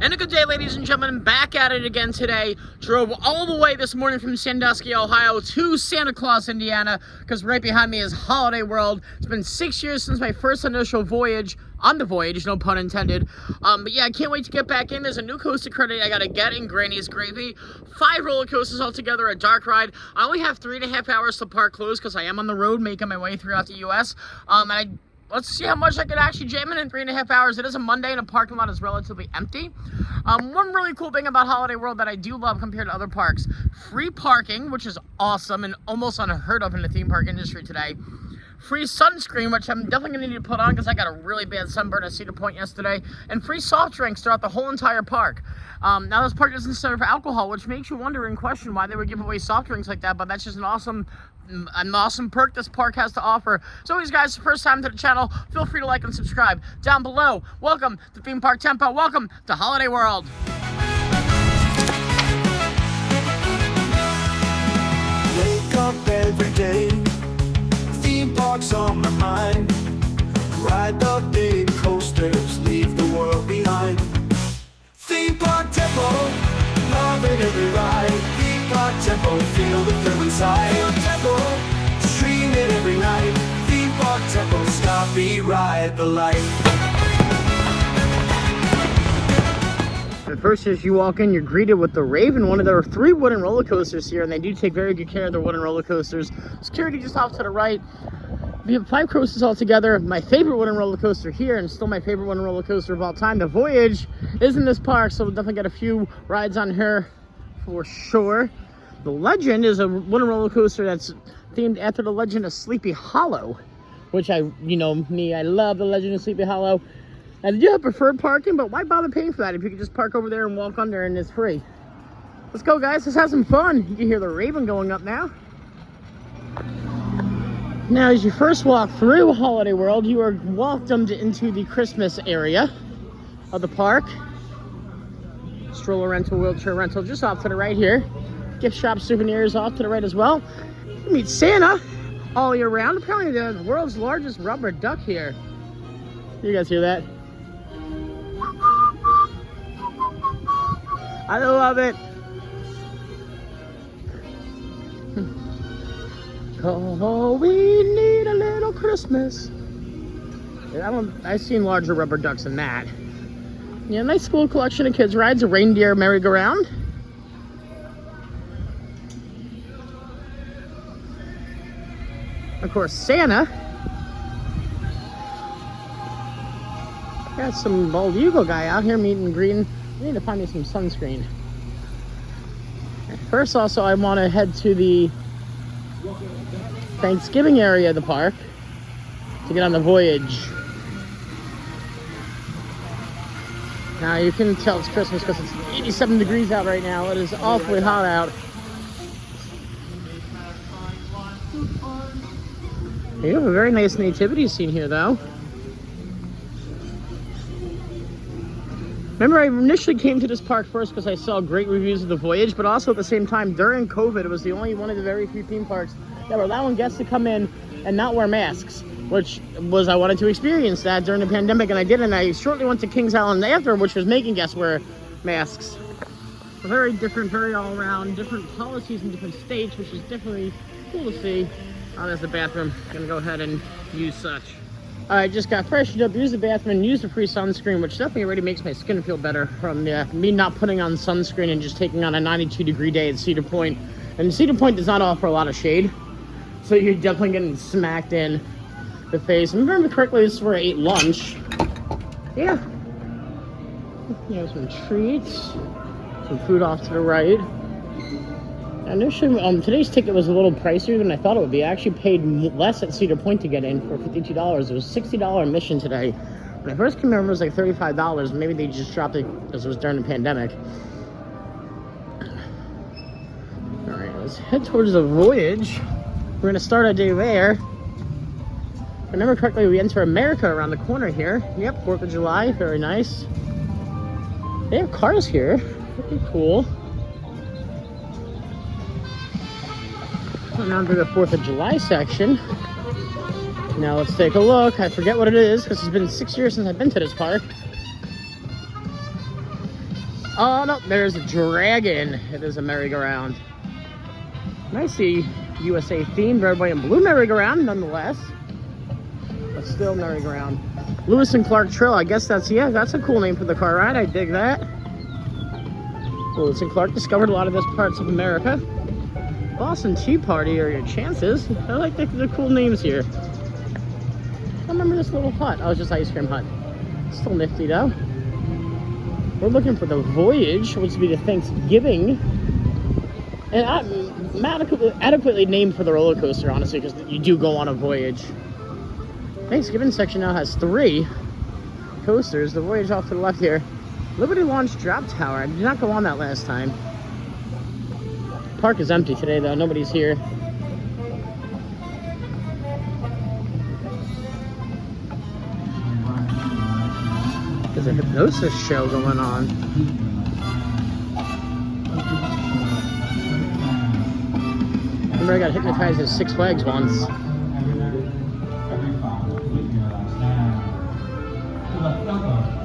And a good day, ladies and gentlemen. Back at it again today. Drove all the way this morning from Sandusky, Ohio to Santa Claus, Indiana, because right behind me is Holiday World. It's been 6 years since my first initial voyage, on the voyage, no pun intended. But yeah, I can't wait to get back in. There's a new coaster credit I gotta get in Granny's Gravy. 5 roller coasters altogether, a dark ride. I only have 3.5 hours to park closed because I am on the road making my way throughout the U.S. Let's see how much I could actually jam in 3.5 hours. It is a Monday and the parking lot is relatively empty. One really cool thing about Holiday World that I do love compared to other parks, free parking, which is awesome and almost unheard of in the theme park industry today. Free sunscreen, which I'm definitely going to need to put on because I got a really bad sunburn at Cedar Point yesterday. And free soft drinks throughout the whole entire park. Now this park doesn't serve alcohol, which makes you wonder and question why they would give away soft drinks like that, but that's just an awesome perk this park has to offer. So always, guys, first time to the channel, feel free to like and subscribe down below. Welcome to Theme Park Tempo. Welcome to Holiday World. Wake up every day, theme parks on my mind. Ride the big coasters, leave the world behind. Theme Park Tempo, loving every ride. Theme Park Tempo, feel the thrill inside. Theme Park Tempo, stream it every night. Theme Park Tempo, stop me, ride the light. At first, as you walk in, you're greeted with the Raven, one of their 3 wooden roller coasters here, and they do take very good care of their wooden roller coasters. Security just off to the right. We have 5 coasters all together. My favorite wooden roller coaster here, and still my favorite wooden roller coaster of all time, the Voyage, is in this park, so we'll definitely get a few rides on her for sure. The Legend is a wooden roller coaster that's themed after the legend of Sleepy Hollow, which I love the Legend of Sleepy Hollow. And you have preferred parking, but why bother paying for that if you can just park over there and walk under and it's free? Let's go, guys. Let's have some fun. You can hear the Raven going up now. Now, as you first walk through Holiday World, you are welcomed into the Christmas area of the park. Stroller rental, wheelchair rental, just off to the right here. Gift shop, souvenirs off to the right as well. You meet Santa all year round. Apparently, the world's largest rubber duck here. You guys hear that? I love it. Oh, we need a little Christmas. I've seen larger rubber ducks than that. Yeah, nice school collection of kids rides, a reindeer merry-go-round. Of course, Santa. Got some bald eagle guy out here meeting green. I need to find me some sunscreen. First, also, I want to head to the Thanksgiving area of the park to get on the Voyage. Now you can tell it's Christmas because it's 87 degrees out right now. It is awfully hot out. You have a very nice nativity scene here, though. Remember, I initially came to this park first because I saw great reviews of the Voyage, but also at the same time, during COVID, it was the only one of the very few theme parks that were allowing guests to come in and not wear masks, which was, I wanted to experience that during the pandemic, and I did, and I shortly went to Kings Island after, which was making guests wear masks. Very different, very all-around, different policies in different states, which is definitely cool to see. Oh, there's the bathroom. Gonna go ahead and use such. I just got freshened up, used the bathroom, and used the free sunscreen, which definitely already makes my skin feel better from me not putting on sunscreen and just taking on a 92-degree day at Cedar Point. And Cedar Point does not offer a lot of shade, so you're definitely getting smacked in the face. If I remember correctly, this is where I ate lunch. Yeah. You know, some treats, some food off to the right. Initially, today's ticket was a little pricier than I thought it would be. I actually paid less at Cedar Point to get in for $52. It was $60 admission today. When I first came in, it was like $35. Maybe they just dropped it because it was during the pandemic. All right, let's head towards the Voyage. We're going to start our day there. If I remember correctly, we enter America around the corner here. Yep, 4th of July, very nice. They have cars here, pretty cool. Now to the 4th of July section. Now let's take a look. I forget what it is because it's been 6 years since I've been to this park. Oh no, there's a dragon. It is a merry-go-round. And I see USA themed red, white, and blue merry-go-round nonetheless. But still merry-go-round. Lewis and Clark Trail, I guess that's a cool name for the car ride. I dig that. Lewis and Clark discovered a lot of this parts of America. Boston Tea Party are your chances. I like the cool names here. I remember this little hut. Oh, it's just Ice Cream Hut. Still nifty though. We're looking for the Voyage, which would be the Thanksgiving. And I'm adequately named for the roller coaster, honestly, because you do go on a voyage. Thanksgiving section now has 3 coasters. The Voyage off to the left here. Liberty Launch Drop Tower. I did not go on that last time. Park is empty today though, nobody's here. There's a hypnosis show going on. Remember I got hypnotized at Six Flags once. I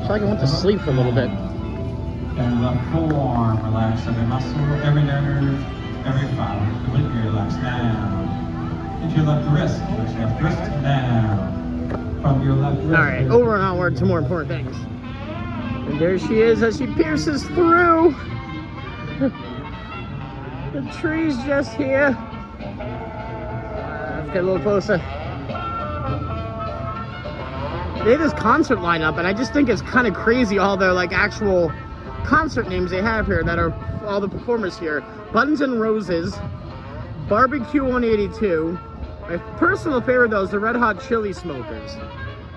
feel like I went to sleep for a little bit. And left forearm, relax every muscle, every nerve, every fiber. Completely relax now. Into your left wrist, push your left wrist down. From your left wrist. Alright, over and onward to more important things. And there she is as she pierces through. The tree's just here. Let's get a little closer. They have this concert lineup, and I just think it's kind of crazy all their like actual concert names they have here that are all the performers here. Buttons and Roses, Barbecue 182. My personal favorite though is the Red Hot Chili Smokers.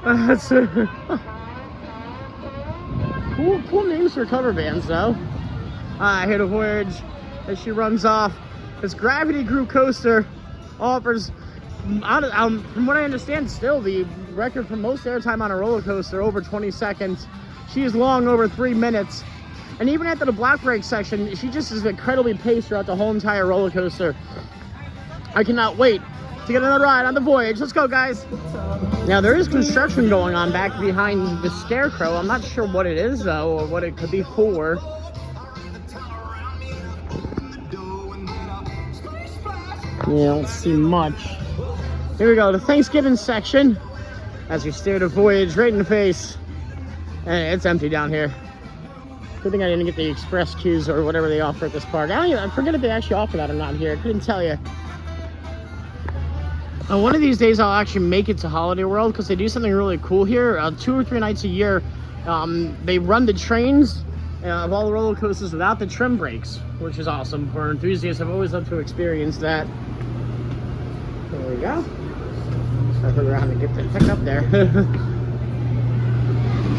That's cool names for cover bands though. I hit a Voyage as she runs off. This Gravity Crew coaster offers, from what I understand, still the record for most airtime on a roller coaster, over 20 seconds. She is long over 3 minutes. And even after the block break section, she just is incredibly paced throughout the whole entire roller coaster. I cannot wait to get another ride on the Voyage. Let's go, guys. Now, there is construction going on back behind the Scarecrow. I'm not sure what it is, though, or what it could be for. Yeah, don't see much. Here we go, the Thanksgiving section. As we stare the Voyage right in the face. And it's empty down here. Good thing I didn't get the express queues or whatever they offer at this park. I forget if they actually offer that or not here. I couldn't tell you. One of these days I'll actually make it to Holiday World because they do something really cool here. 2 or 3 nights a year, they run the trains of all the roller coasters without the trim brakes, which is awesome for enthusiasts. I've always loved to experience that. There we go. I figure out how to get that pick up there.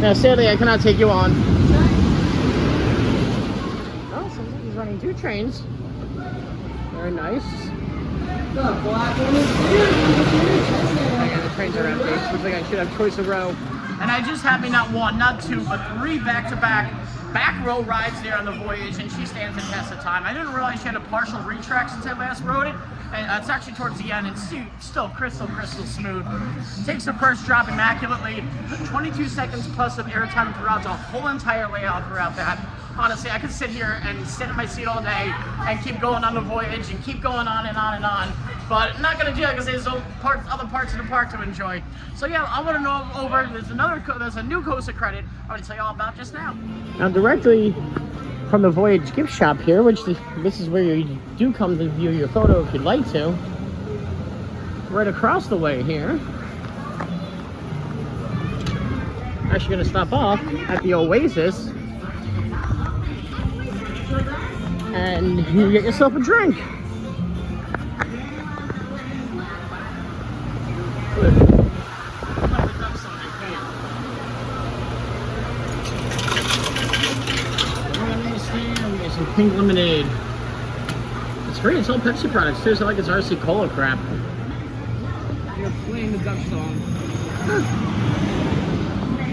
Now, sadly, I cannot take you on. Oh, somebody's running 2 trains. Very nice. Again, the trains are empty. Looks like I should have choice of row. And I just had me not 1, not 2, but 3 back-to-back back row rides there on the Voyage, and she stands the test of time. I didn't realize she had a partial retract since I last rode it. And it's actually towards the end, and still crystal smooth. Takes the first drop immaculately. 22 seconds plus of airtime throughout the whole entire layout throughout that. Honestly, I could sit here and sit in my seat all day and keep going on the Voyage and keep going on and on and on. But I'm not gonna do that because there's other parts of the park to enjoy. So yeah, I want to know over. There's a new coaster credit I'm gonna tell you all about just now. Now directly from the Voyage gift shop here, which this is where you do come to view your photo if you'd like to. Right across the way here. Actually gonna stop off at the Oasis. And you get yourself a drink. Some pink lemonade. It's free, it's all Pepsi products too, so like it's RC Cola crap. You're playing the duck song.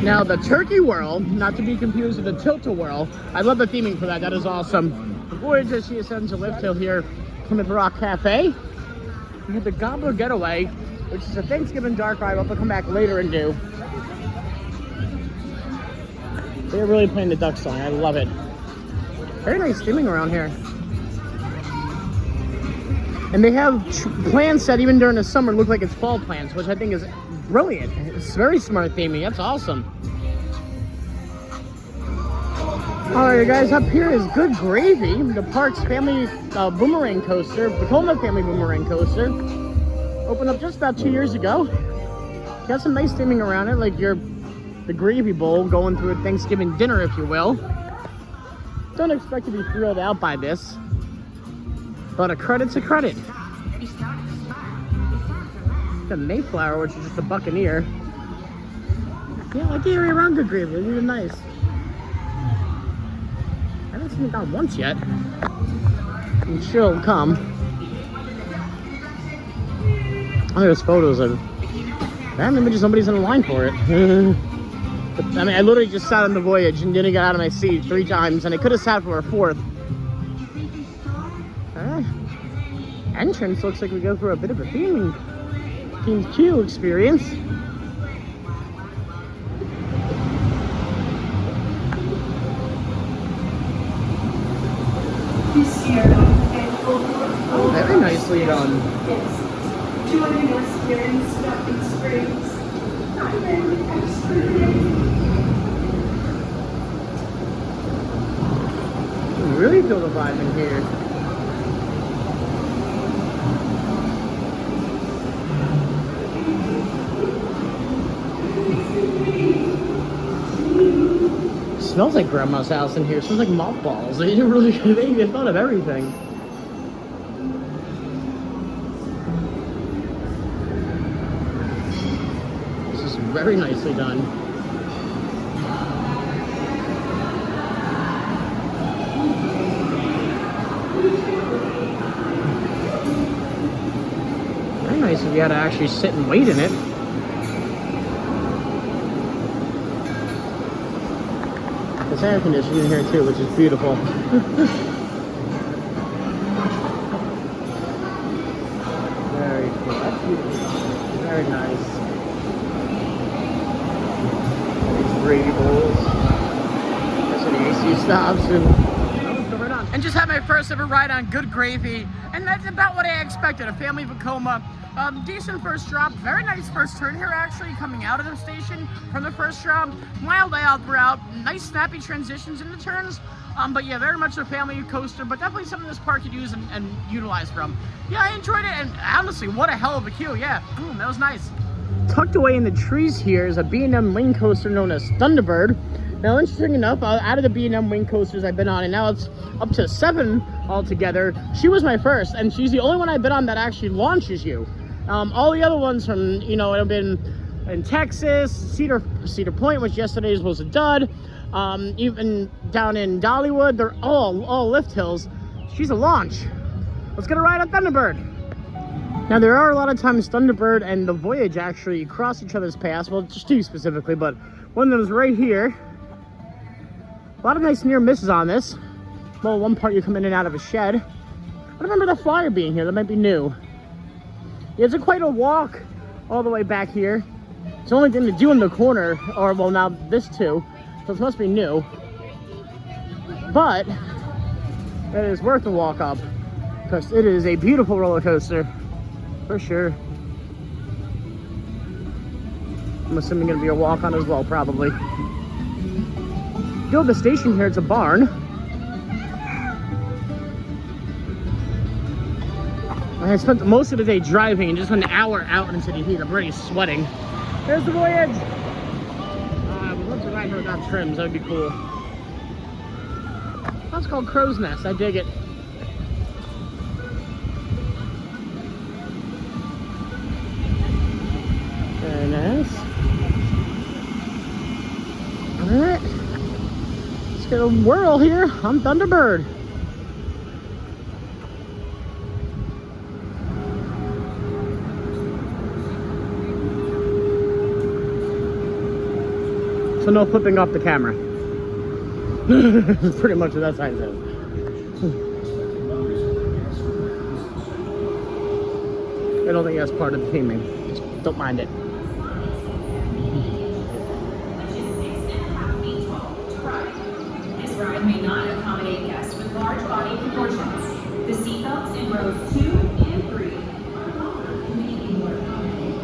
Now the Turkey Whirl, not to be confused with the Tilt-A-Whirl. I love the theming for that, that is awesome. The Voyage as she ascends a lift hill here from the Rock Cafe. We have the Gobbler Getaway, which is a Thanksgiving dark ride we'll have to come back later and do. They're really playing the duck song, I love it. Very nice theming around here. And they have plants that even during the summer look like it's fall plants, which I think is brilliant. It's very smart theming. That's awesome. Alright guys, up here is Good Gravy, the park's family boomerang coaster, Vekoma family boomerang coaster. Opened up just about 2 years ago. Got some nice theming around it, like the gravy bowl going through a Thanksgiving dinner, if you will. Don't expect to be thrilled out by this, but a credit's a credit. The Mayflower, which is just a Buccaneer. Yeah, I like the area around Good Gravy. It's even nice. I haven't seen it down once yet. I'm sure it'll come. Oh, there's photos of it. I remember just somebody's in the line for it. But, I mean, I literally just sat on the Voyage and didn't get out of my seat 3 times, and I could have sat for a 4th. Entrance looks like we go through a bit of a themed queue experience. Oh, very nicely done. Joining us here in Stuffing Springs. I'm an expert. You really feel the vibe in here. Smells like grandma's house in here. It smells like mothballs. They thought of everything. This is very nicely done. Very nice if you had to actually sit and wait in it. There's air conditioning in here too, which is beautiful. Very cool. That's beautiful. Very nice. These gravy bowls. That's where the AC stops and just had my first ever ride on Good Gravy, and that's about what I expected. A family Vekoma. Decent first drop, very nice first turn here actually, coming out of the station from the first drop. Mild layout throughout, nice snappy transitions in the turns. But yeah, very much a family coaster, but definitely something this park could use and utilize from. Yeah, I enjoyed it, and honestly, what a hell of a queue. Yeah, that was nice. Tucked away in the trees here is a B&M wing coaster known as Thunderbird. Now, interesting enough, out of the B&M wing coasters I've been on, and now it's up to 7 altogether, she was my first, and she's the only one I've been on that actually launches you. All the other ones from, have been in Texas, Cedar Point, which yesterday was a dud, even down in Dollywood, they're all lift hills. She's a launch. Let's get a ride on Thunderbird. Now, there are a lot of times Thunderbird and the Voyage actually cross each other's paths, well, just 2 specifically, but one of them is right here. A lot of nice near misses on this. Well, one part you come in and out of a shed. I remember the flyer being here, that might be new. It's quite a walk all the way back here. It's the only thing to do in the corner, or well, now this too, so it must be new. But it is worth the walk up because it is a beautiful roller coaster for sure. I'm assuming it'll be a walk on as well, probably. Go to the station here, it's a barn. I spent most of the day driving and just an hour out into the heat. I'm already sweating. There's the Voyage. Once a ride without trims, that would be cool. That's called Crow's Nest. I dig it. Very nice. All right. Let's get a whirl here on Thunderbird. So no flipping off the camera. Pretty much what that sign says. I don't think that's part of the theming. Just don't mind it. and may not accommodate guests with large body proportions. The seatbelts in rows 2 and 3 are longer and may be more accommodating.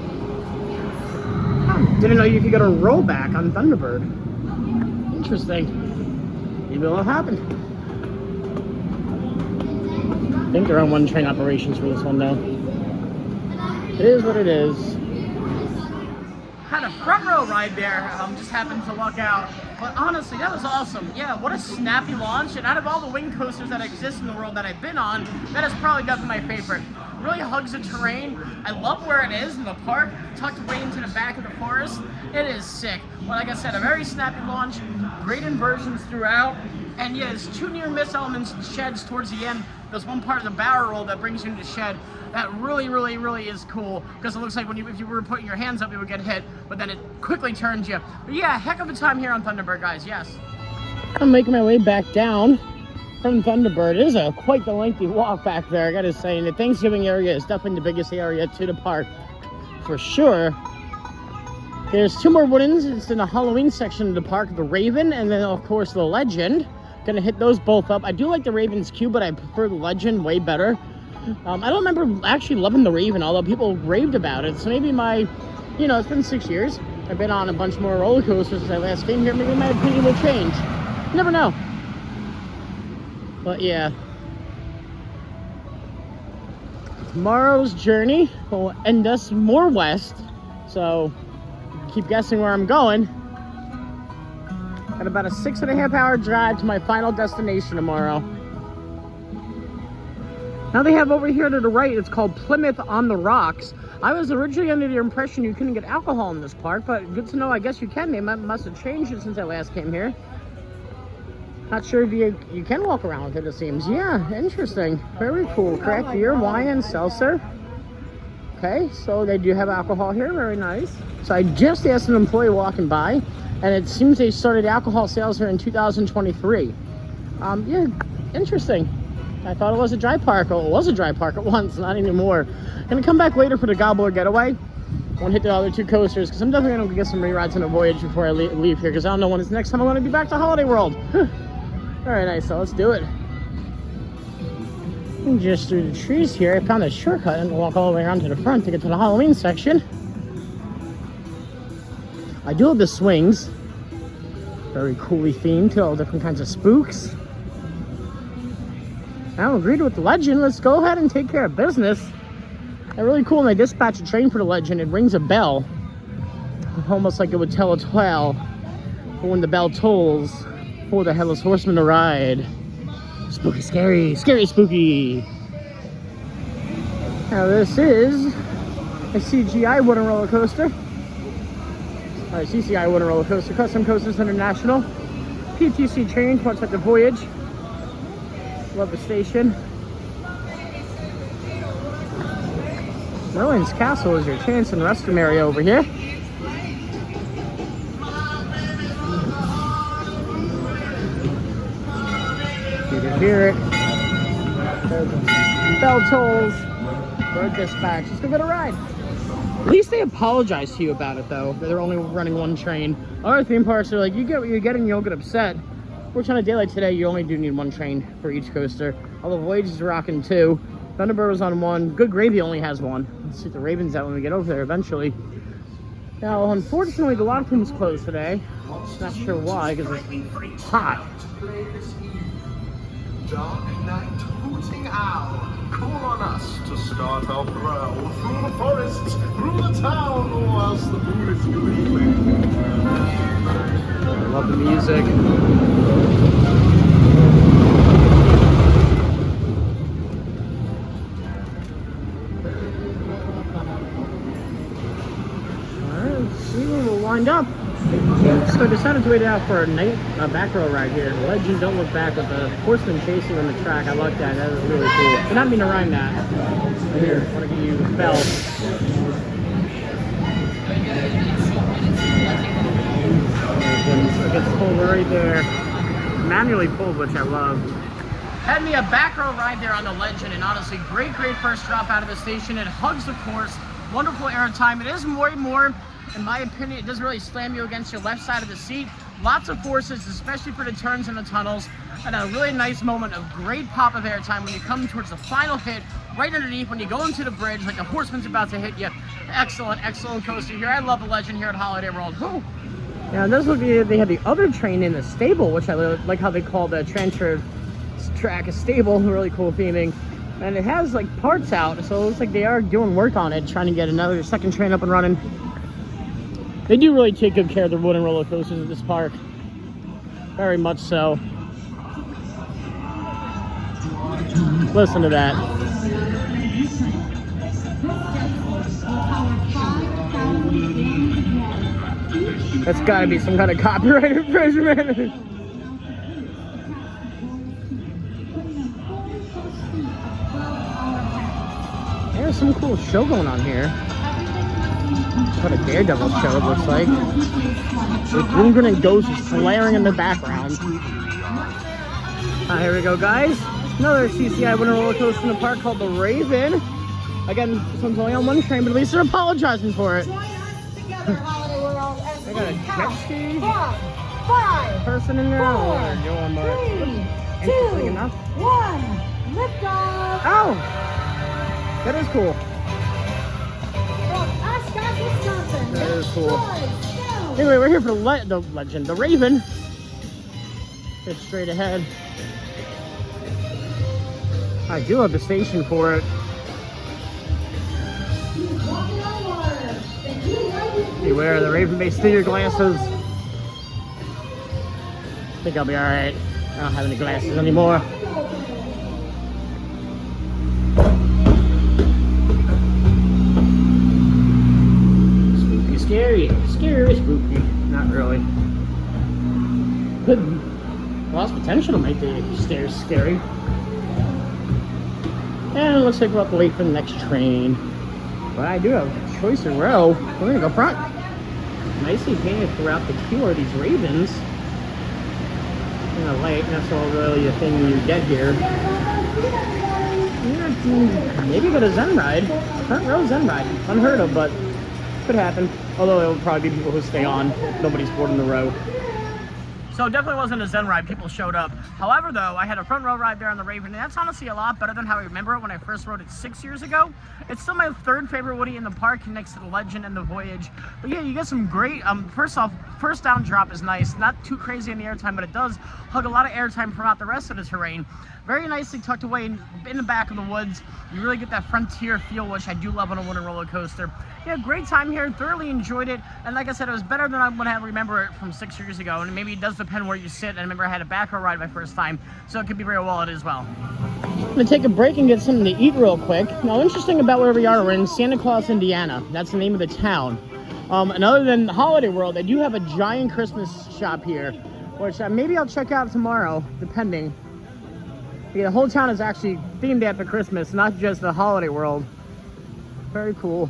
Didn't know you could get a rollback on Thunderbird. Interesting. Maybe it'll happen. I think they're on one train operations for this one though. It is what it is. Had a front row ride there, just happened to luck out. But honestly, that was awesome. Yeah, what a snappy launch. And out of all the wing coasters that exist in the world that I've been on, that has probably got my favorite. Really hugs the terrain. I love where it is in the park, tucked way into the back of the forest. It is sick. Well, like I said, a very snappy launch, great inversions throughout. And yeah, there's 2 near miss elements and sheds towards the end. There's one part of the barrel roll that brings you into shed. That really is cool, because it looks like if you were putting your hands up, you would get hit, but then it quickly turns you. But yeah, heck of a time here on Thunderbird, guys, yes. I'm making my way back down from Thunderbird. It is quite the lengthy walk back there, I gotta say. And the Thanksgiving area is definitely the biggest area to the park, for sure. There's 2 more woodens. It's in the Halloween section of the park, the Raven, and then of course the Legend. Gonna hit those both up. I do like the Raven's queue, but I prefer the Legend way better. I don't remember actually loving the Raven, although people raved about it. So maybe it's been 6 years. I've been on a bunch more roller coasters since I last came here. Maybe my opinion will change. You never know. But yeah. Tomorrow's journey will end us more west. So keep guessing where I'm going. Got about a 6.5 hour drive to my final destination tomorrow. Now they have over here to the right, it's called Plymouth on the Rocks. I was originally under the impression you couldn't get alcohol in this park, but good to know, I guess you can. They must have changed it since I last came here. Not sure if you can walk around with it, it seems. Yeah, interesting. Very cool. Craft beer, wine, and seltzer. Okay, so they do have alcohol here. Very nice. So I just asked an employee walking by, and it seems they started alcohol sales here in 2023. Yeah, interesting. I thought it was a dry park. Oh, it was a dry park at once, not anymore. Gonna come back later for the Gobbler Getaway. Won't hit the other 2 coasters, because I'm definitely gonna get some re-rides on the Voyage before I leave here, because I don't know when it's the next time I'm gonna be back to Holiday World. Very nice, so let's do it. And just through the trees here, I found a shortcut and walk all the way around to the front to get to the Halloween section. I do love the swings. Very coolly themed, all different kinds of spooks. I agreed with the Legend. Let's go ahead and take care of business. They're really cool when they dispatch a train for the Legend. It rings a bell, almost like it would tell a tale. But when the bell tolls, for the Headless Horseman to ride. Spooky, scary, scary, spooky. Now this is a CGI wooden roller coaster. Or CCI wooden roller coaster. Custom Coasters International. PTC train, much like the Voyage. Love the station. Merlin's Castle is your chance and restroom area over here. You can hear it. There's the bell tolls. Bird dispatch. Let's go get a ride. At least they apologize to you about it though. They're only running 1 train. Other theme parks are like, you get what you're getting, you don't get upset. Which on a day like today, you only do need 1 train for each coaster. Although Voyage is rocking 2. Thunderbird was on 1. Good Gravy only has 1. Let's see if the Raven's out when we get over there eventually. Now, unfortunately, the lot of things closed today. Not sure why, because it's hot. Dark night, hooting owl, call on us to start our prowl through the forests, through the town, whilst the moon is gleaming. I love the music. Alright, let's see where we'll wind up. So I decided to wait out for a back row ride here. Legend, don't look back with the horseman chasing on the track. I like that. That was really cool. Did not mean to rhyme that. Here, I want to give you the bell. It gets pulled right there. Manually pulled, which I love. Had me a back row ride there on the Legend, and honestly, great first drop out of the station. It hugs the course. Wonderful air time. It is more, in my opinion, it doesn't really slam you against your left side of the seat, Lots of forces, especially for the turns and the tunnels, and a really nice moment of great pop of airtime when you come towards the final hit, right underneath when you go into the bridge, like the horseman's about to hit you. Excellent, excellent coaster here. I love the Legend here at Holiday World. Whew. Now, this look, they have the other train in the stable, which I like how they call the transfer track a stable. Really cool theming. And it has like parts out, so it looks like they are doing work on it, trying to get another second train up and running. They do really take good care of the wooden roller coasters at this park. Very much so. Listen to that. That's gotta be some kind of copyright infringement. There's some cool show going on here. What a Daredevil show it looks like. With Lundgren and Ghosts flaring in the background. Here we go, guys. Another CCI winter roller coaster in the park called the Raven. Again, this one's only on one train, but at least they're apologizing for it. Join us together, Holiday World, as They we got a jet count ski. 5, Person in there. 4, Oh, they're doing more. 3, 2, Interesting enough. 1, lift off. Oh! That is cool. That is cool. Anyway, we're here for the Legend, the Raven. It's straight ahead. I do have the station for it. Beware the Raven may steal your glasses. I think I'll be alright. I don't have any glasses anymore. Spooky, scary. Scary, spooky. Not really. Could lost potential to make the stairs scary. And it looks like we'll have to wait for the next train. But I do have choice of row. We're gonna go front. Nicely painted throughout the queue are these ravens. In the light, and that's all really a thing when you get here. Yeah, maybe go to Zen Ride. Front row Zen Ride. Unheard of, but could happen. Although it will probably be people who stay on. Nobody's boarding the row. So it definitely wasn't a Zen ride, people showed up. However though, I had a front row ride there on the Raven, and that's honestly a lot better than how I remember it when I first rode it 6 years ago. It's still my third favorite Woody in the park, next to the Legend and the Voyage. But yeah, you get some great, first off, first down drop is nice. Not too crazy in the airtime, but it does hug a lot of airtime throughout the rest of the terrain. Very nicely tucked away in the back of the woods. You really get that frontier feel, which I do love on a winter roller coaster. Yeah, great time here, thoroughly enjoyed it. And like I said, it was better than I would have remember it from 6 years ago. And maybe it does depend where you sit. I remember I had a back row ride my first time, so it could be very well it as well. I'm gonna take a break and get something to eat real quick. Now, interesting about where we are, we're in Santa Claus, Indiana. That's the name of the town. And other than Holiday World, they do have a giant Christmas shop here, which maybe I'll check out tomorrow, depending. Yeah, the whole town is actually themed after Christmas, not just the Holiday World. Very cool.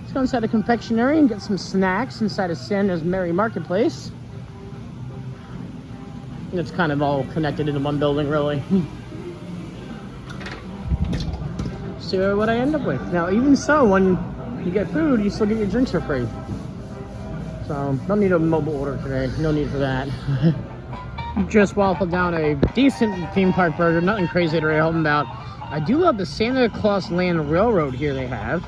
Let's go inside the confectionery and get some snacks inside of Santa's Merry Marketplace. And it's kind of all connected into one building, really. See what I end up with. Now, even so, when you get food, you still get your drinks for free. So, don't need a mobile order today. No need for that. Just waffled down a decent theme park burger. Nothing crazy to write home about. I do love the Santa Claus Land Railroad here they have.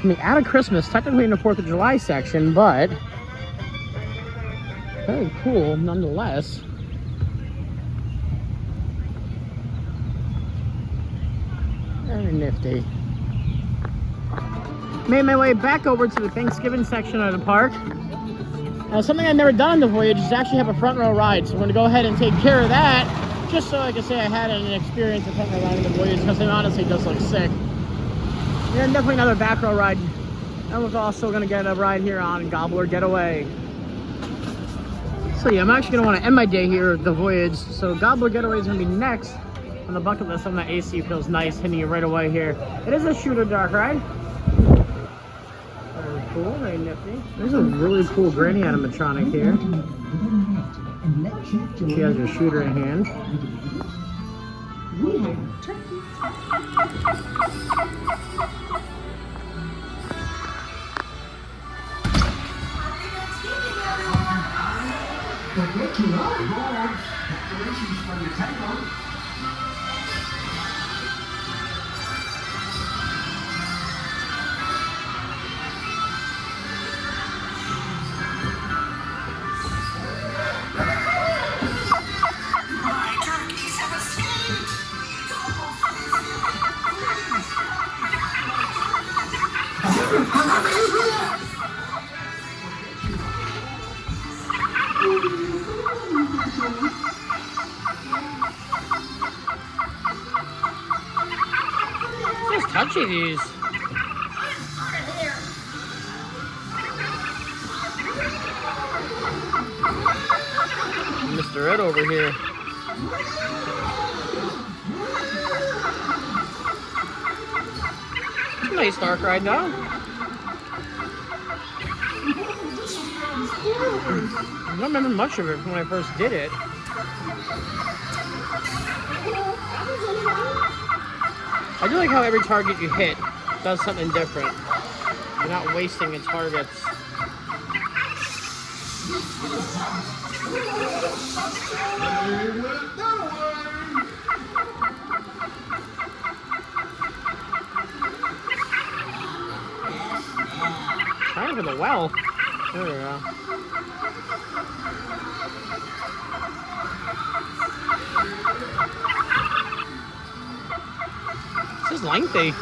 Coming out of Christmas, technically in the 4th of July section, but very cool nonetheless. Very nifty. Made my way back over to the Thanksgiving section of the park. Now, something I've never done on the Voyage is actually have a front row ride, so we're going to go ahead and take care of that, just so I can say I had an experience of front row riding the Voyage, because it honestly does look sick. And definitely another back row ride. And we're also going to get a ride here on Gobbler Getaway. So yeah, I'm actually going to want to end my day here at the Voyage, so Gobbler Getaway is going to be next on the bucket list. On the AC feels nice, hitting you right away here. It is a shooter dark ride. Very cool, very nifty. There's a really cool granny animatronic here. She has her shooter in hand. Decorations from your table. My turkeys have escaped. Just touchy these. Mr. Ed over here. It's a nice dark ride though. I don't remember much of it from when I first did it. I do like how every target you hit does something different. You're not wasting your targets. Trying for the well. There we go. This is lengthy.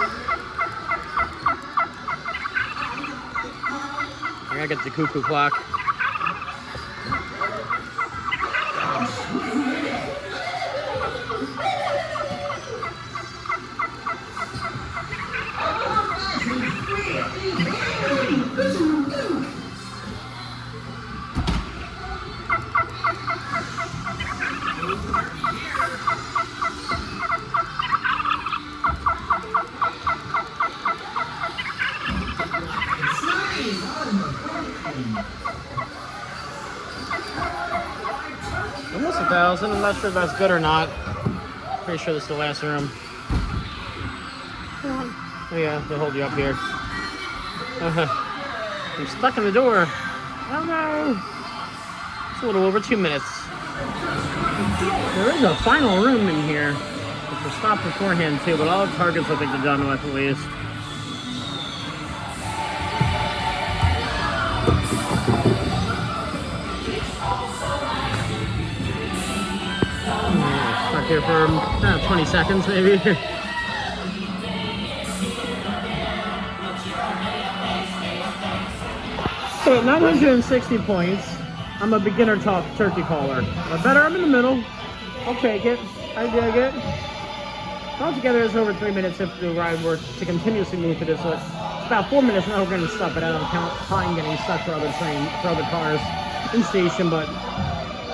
I gotta get the cuckoo clock. Almost 1,000. I'm not sure if that's good or not. Pretty sure this is the last room. Oh yeah, they hold you up here. I'm stuck in the door. Oh no! It's a little over 2 minutes. There is a final room in here, which will stop beforehand too, but all the targets I think they're done with at least. Stuck here for 20 seconds maybe. So at 960 points, I'm a beginner top turkey caller. Or better, I'm in the middle. I'll take it. I dig it. Altogether, it's over 3 minutes if the ride were to continuously move to this. So it's about 4 minutes now. We're going to stop it. I don't count time getting stuck for other cars in station, but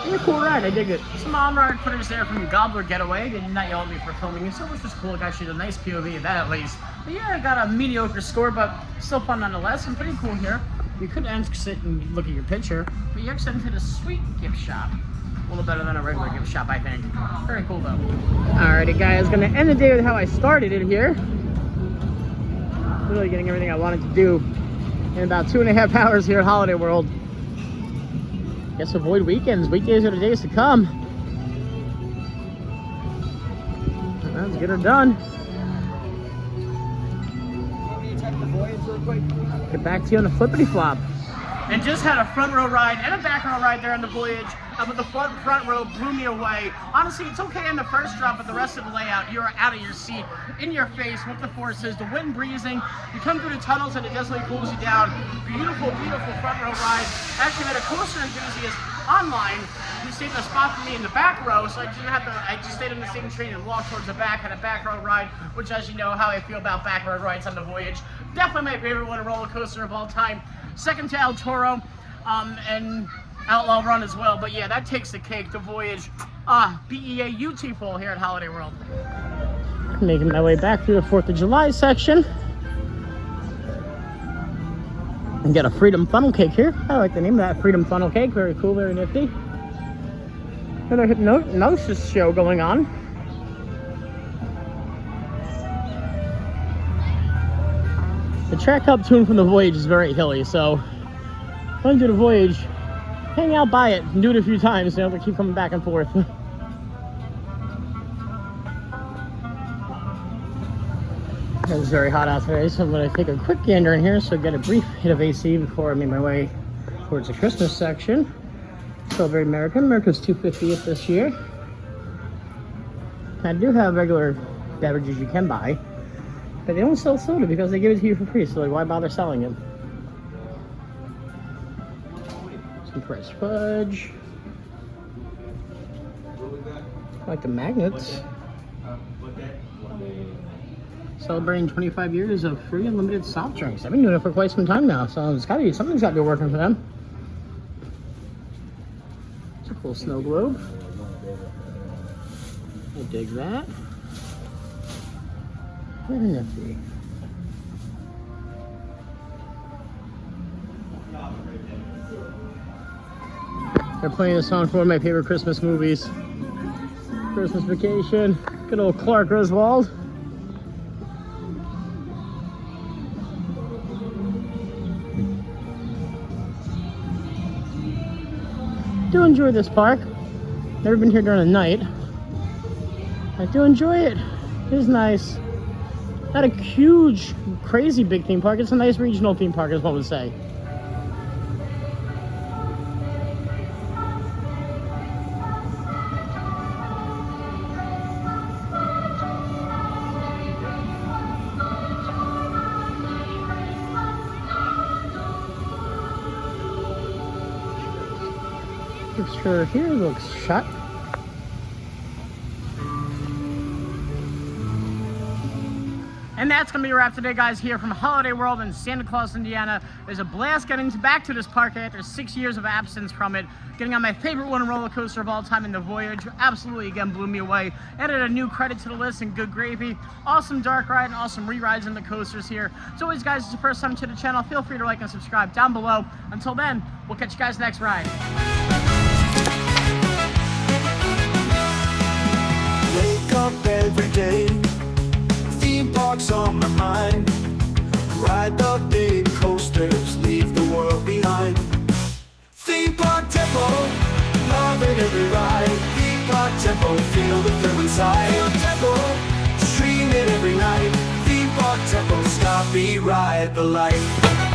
it's a cool ride. I dig it. Some on-ride footage there from Gobbler Getaway. They did not yell at me for filming it, so which was cool. It actually did a nice POV of that at least. But yeah, I got a mediocre score, but still fun nonetheless, and pretty cool here. You could sit and look at your picture, but you actually entered a sweet gift shop. A little better than a regular gift shop, I think. Very cool, though. Alrighty, guys, gonna end the day with how I started it here. Really getting everything I wanted to do in about 2.5 hours here at Holiday World. Guess avoid weekends. Weekdays are the days to come. Let's get her done. Get back to you on the flippity flop. And just had a front row ride and a back row ride there on the Voyage. But the front row blew me away. Honestly, it's okay in the first drop, but the rest of the layout, you're out of your seat, in your face with the forces, the wind breezing. You come through the tunnels and it definitely cools you down. Beautiful, beautiful front row ride. Actually met a coaster enthusiast online who saved a spot for me in the back row, so I just stayed on the same train and walked towards the back, had a back row ride, which, as you know how I feel about back row rides on the Voyage. Definitely my favorite one, a roller coaster of all time. Second to El Toro, and Outlaw Run as well. But yeah, that takes the cake, the Voyage. Beautiful here at Holiday World. Making my way back through the 4th of July section. And get a Freedom Funnel Cake here. I like the name of that, Freedom Funnel Cake. Very cool, very nifty. Another hypnosis show going on. The track up tune from the Voyage is very hilly, so going to the Voyage, hang out by it and do it a few times, you know, to keep coming back and forth. It's very hot out today, so I'm going to take a quick gander in here, so get a brief hit of AC before I make my way towards the Christmas section. Celebrate America. America's 250th this year. I do have regular beverages you can buy, but they don't sell soda because they give it to you for free, so like, why bother selling it? Some fresh fudge. I like the magnets. Celebrating 25 years of free unlimited soft drinks. I've been doing it for quite some time now, so it's gotta be, something's gotta be working for them. It's a cool snow globe. I dig that. Very nifty. They're playing a song from one of my favorite Christmas movies. Christmas Vacation. Good old Clark Griswold. Do enjoy this park. Never been here during the night. I do enjoy it. It is nice. Not a huge, crazy big theme park. It's a nice regional theme park, as one would say. Picture here looks shut. And that's going to be a wrap today, guys, here from Holiday World in Santa Claus, Indiana. It was a blast getting back to this park after 6 years of absence from it. Getting on my favorite one roller coaster of all time in the Voyage. Absolutely, again, blew me away. Added a new credit to the list and good gravy. Awesome dark ride and awesome re-rides in the coasters here. As always, guys, if it's the first time to the channel, feel free to like and subscribe down below. Until then, we'll catch you guys next ride. Wake up every day, theme parks on my mind. Ride the big coasters, leave the world behind. Theme park tempo, loving every ride. Theme park tempo, feel the thrill inside. Feel tempo, stream it every night. Theme park tempo, stop me, ride the light.